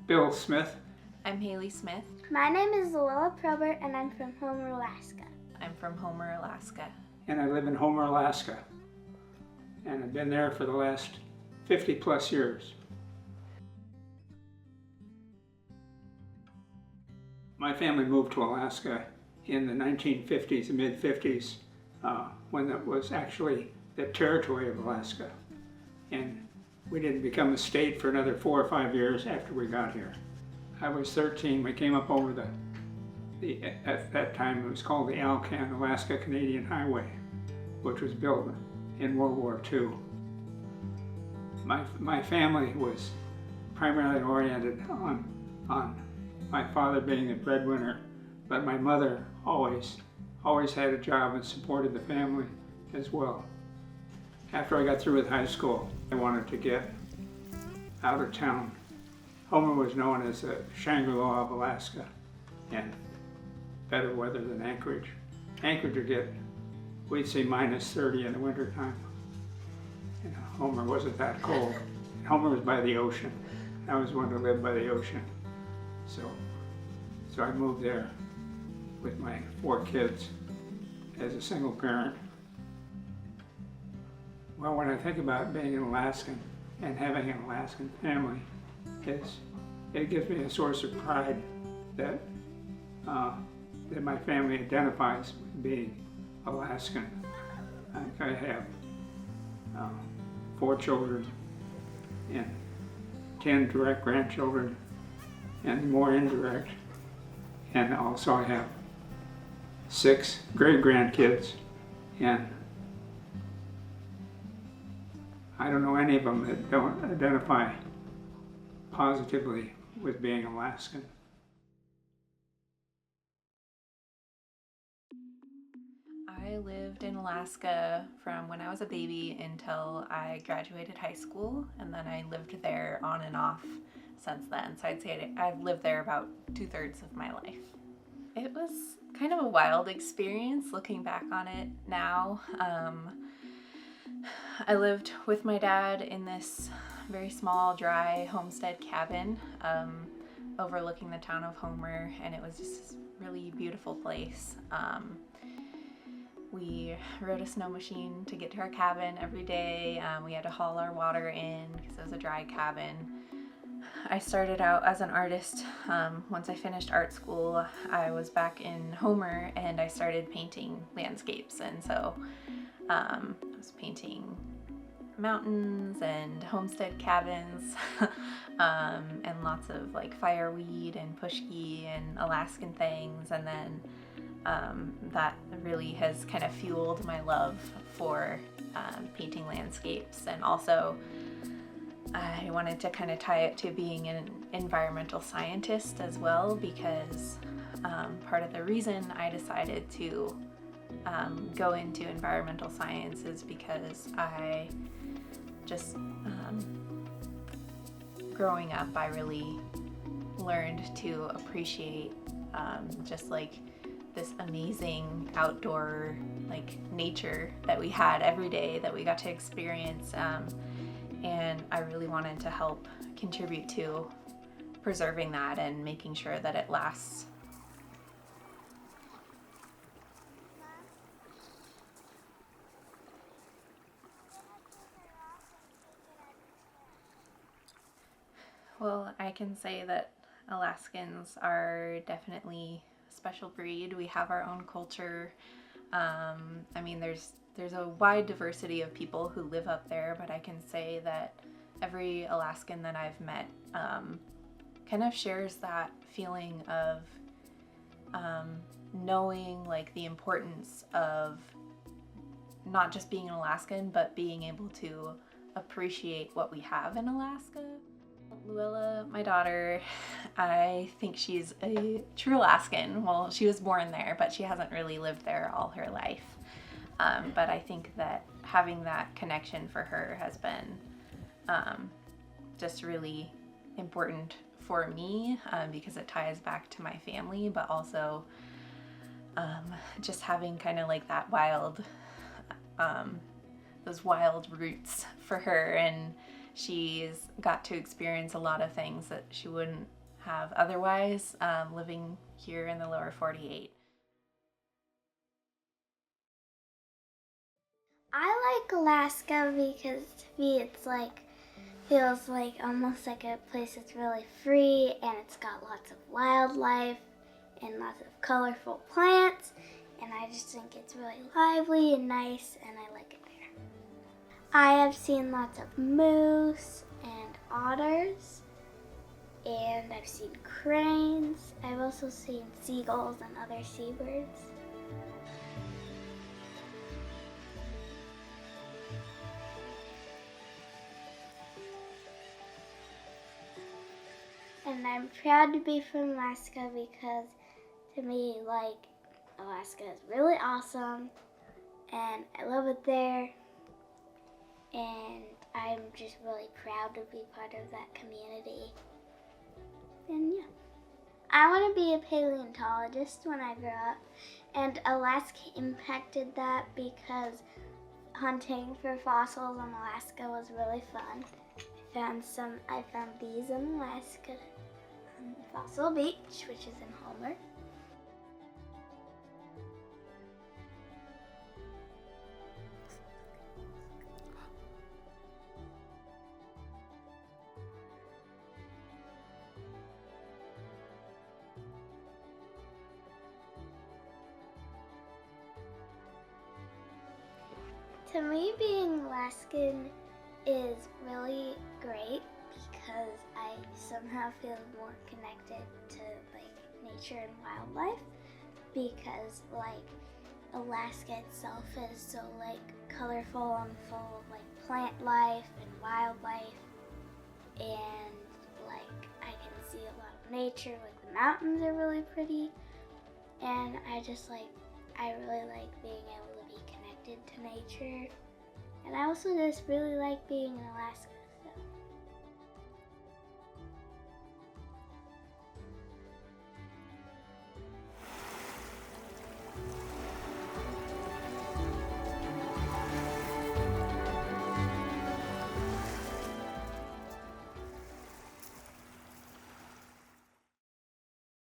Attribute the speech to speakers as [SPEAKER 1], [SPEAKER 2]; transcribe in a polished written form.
[SPEAKER 1] Bill Smith.
[SPEAKER 2] I'm Haley Smith.
[SPEAKER 3] My name is Luella Probert and I'm from Homer, Alaska.
[SPEAKER 2] I'm from Homer, Alaska.
[SPEAKER 1] And I live in Homer, Alaska. And I've been there for the last 50 plus years. My family moved to Alaska in the 1950s and mid-50s when that was actually the territory of Alaska. And we didn't become a state for another 4 or 5 years after we got here. I was 13, we came up over at that time it was called the Alaskan, Alaska Canadian Highway, which was built in World War II. My family was primarily oriented on my father being the breadwinner, but my mother always had a job and supported the family as well. After I got through with high school, I wanted to get out of town. Homer was known as the Shangri-La of Alaska and better weather than Anchorage. Anchorage we'd see minus 30 in the wintertime. You know, Homer wasn't that cold. Homer was by the ocean. I was one to live by the ocean. So I moved there with my 4 kids as a single parent. Well, when I think about being an Alaskan and having an Alaskan family, it gives me a source of pride that my family identifies with being Alaskan. I have 4 children and 10 direct grandchildren and more indirect. And also I have 6 great-grandkids, and I don't know any of them that don't identify positively with being Alaskan.
[SPEAKER 2] I lived in Alaska from when I was a baby until I graduated high school, and then I lived there on and off since then. So I'd say I've lived there about 2/3 of my life. It was kind of a wild experience looking back on it now. I lived with my dad in this very small, dry homestead cabin overlooking the town of Homer, and it was just this really beautiful place. We rode a snow machine to get to our cabin every day. We had to haul our water in because it was a dry cabin. I started out as an artist. Once I finished art school, I was back in Homer and I started painting landscapes. And so I was painting mountains and homestead cabins and lots of like fireweed and pushki and Alaskan things. And then that really has kind of fueled my love for painting landscapes. And also I wanted to kind of tie it to being an environmental scientist as well, because part of the reason I decided to go into environmental science is because I just growing up I really learned to appreciate just like this amazing outdoor like nature that we had every day that we got to experience, and I really wanted to help contribute to preserving that and making sure that it lasts. Well, I can say that Alaskans are definitely a special breed. We have our own culture. I mean, there's a wide diversity of people who live up there, but I can say that every Alaskan that I've met kind of shares that feeling of knowing like the importance of not just being an Alaskan, but being able to appreciate what we have in Alaska. Luella, my daughter, I think she's a true Alaskan. Well, she was born there, but she hasn't really lived there all her life. But I think that having that connection for her has been just really important for me because it ties back to my family, but also just having kind of like that wild, those wild roots for her, and she's got to experience a lot of things that she wouldn't have otherwise living here in the lower 48.
[SPEAKER 3] I like Alaska because to me it's like feels like almost like a place that's really free, and it's got lots of wildlife and lots of colorful plants, and I just think it's really lively and nice, and I like it there. I have seen lots of moose and otters, and I've seen cranes. I've also seen seagulls and other seabirds. And I'm proud to be from Alaska because to me, like, Alaska is really awesome and I love it there, and I'm just really proud to be part of that community. And yeah. I want to be a paleontologist when I grow up, and Alaska impacted that because hunting for fossils in Alaska was really fun. I found these in Alaska on Fossil Beach, which is in Homer. To me, being Alaskan is really great because I somehow feel more connected to like nature and wildlife, because like Alaska itself is so like colorful and full of like plant life and wildlife, and like I can see a lot of nature, like the mountains are really pretty, and I really like being able to be connected to nature. And I also just really like being in Alaska.